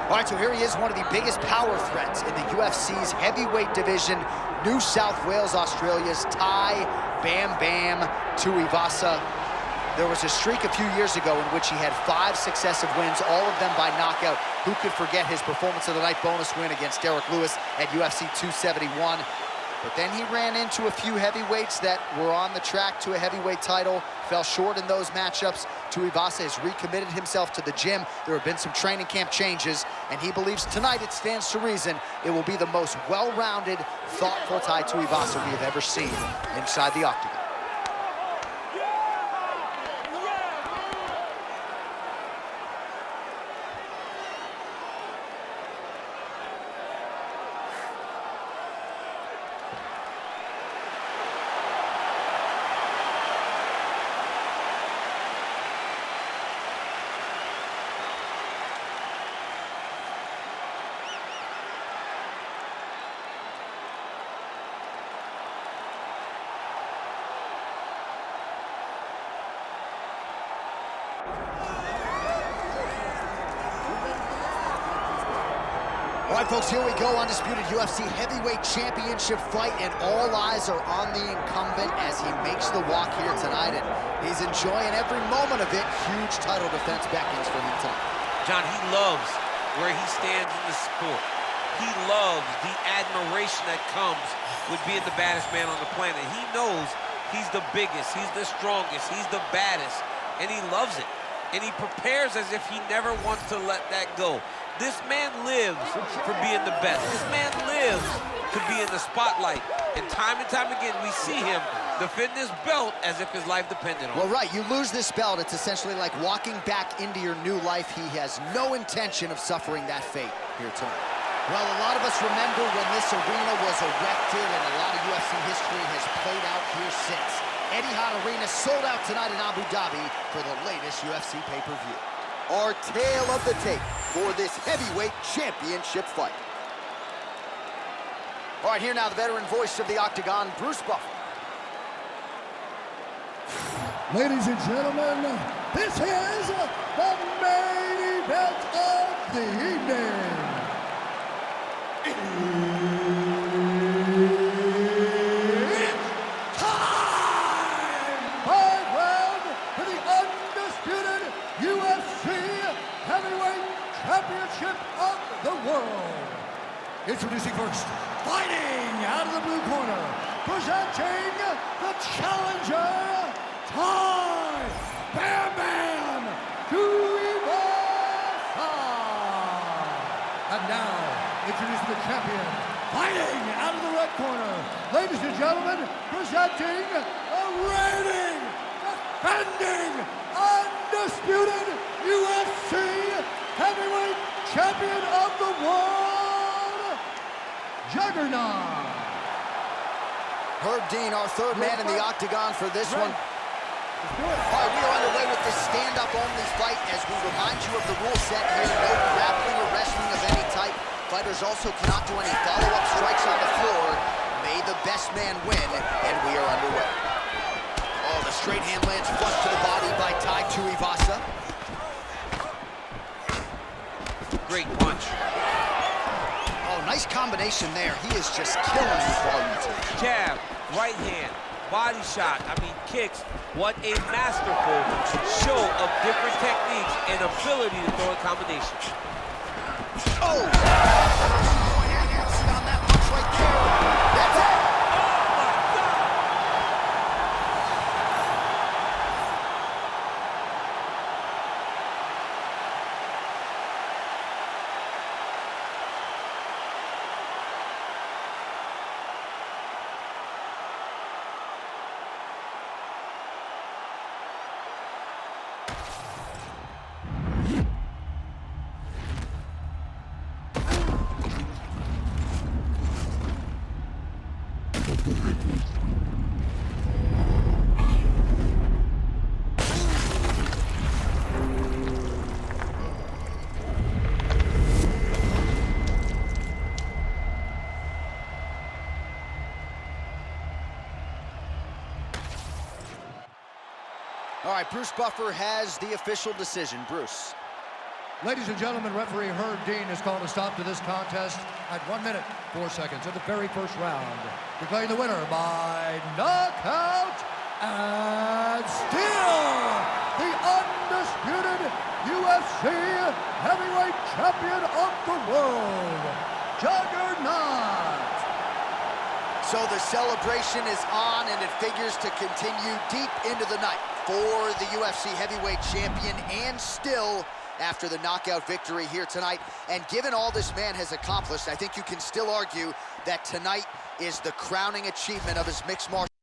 All right, so here he is, one of the biggest power threats in the UFC's heavyweight division, New South Wales, Australia's Bam Bam Tuivasa. There was a streak a few years ago in which he had 5 successive wins, all of them by knockout. Who could forget his performance of the night bonus win against Derek Lewis at UFC 271? But then he ran into a few heavyweights that were on the track to a heavyweight title, fell short in those matchups. Tuivasa has recommitted himself to the gym. There have been some training camp changes, and he believes tonight, it stands to reason, it will be the most well-rounded, thoughtful Tai Tuivasa we have ever seen inside the octagon. All right, folks, here we go. Undisputed UFC heavyweight championship fight, and all eyes are on the incumbent as he makes the walk here tonight, and he's enjoying every moment of it. Huge title defense beckons for him tonight. John, he loves where he stands in the sport. He loves the admiration that comes with being the baddest man on the planet. He knows he's the biggest, he's the strongest, he's the baddest, and he loves it. And he prepares as if he never wants to let that go. This man lives for being the best. This man lives to be in the spotlight. And time again, we see him defend this belt as if his life depended on it. Well, right, you lose this belt, it's essentially like walking back into your new life. He has no intention of suffering that fate here tonight. Well, a lot of us remember when this arena was erected, and a lot of UFC history has played out here since. Etihad Arena sold out tonight in Abu Dhabi for the latest UFC pay-per-view. Our tale of the tape for this heavyweight championship fight. All right, here now the veteran voice of the octagon, Bruce Buffer. Ladies and gentlemen, this is the main event of the evening. It's time! 5 rounds for the undisputed UFC Heavyweight Championship of the world. Introducing first, fighting out of the blue corner, presenting the challenger, Bam Bam Tuivasa. And now, introducing the champion, fighting out of the red corner, ladies and gentlemen, presenting the reigning, defending, undisputed UFC heavyweight champion of the world, Juggernaut. Herb Dean, our third man in the octagon for this one. All right, we are underway with this stand-up only fight as we remind you of the rule set here. No grappling or wrestling of any type. Fighters also cannot do any follow-up strikes on the floor. May the best man win, and we are underway. Oh, the straight hand lands flush to the body by Tai Tuivasa. Great punch. Oh, nice combination there. He is just killing his volume. Jab, right hand, body shot, kicks. What a masterful show of different techniques and ability to throw in combinations. Oh! On that punch right there. That's it! All right, Bruce Buffer has the official decision. Bruce. Ladies and gentlemen, referee Herb Dean has called a stop to this contest at 1 minute, 4 seconds of the very first round, declaring the winner by knockout and still the undisputed UFC heavyweight champion of the world, Juggernaut. So the celebration is on, and it figures to continue deep into the night for the UFC heavyweight champion, and still after the knockout victory here tonight. And given all this man has accomplished, I think you can still argue that tonight is the crowning achievement of his mixed martial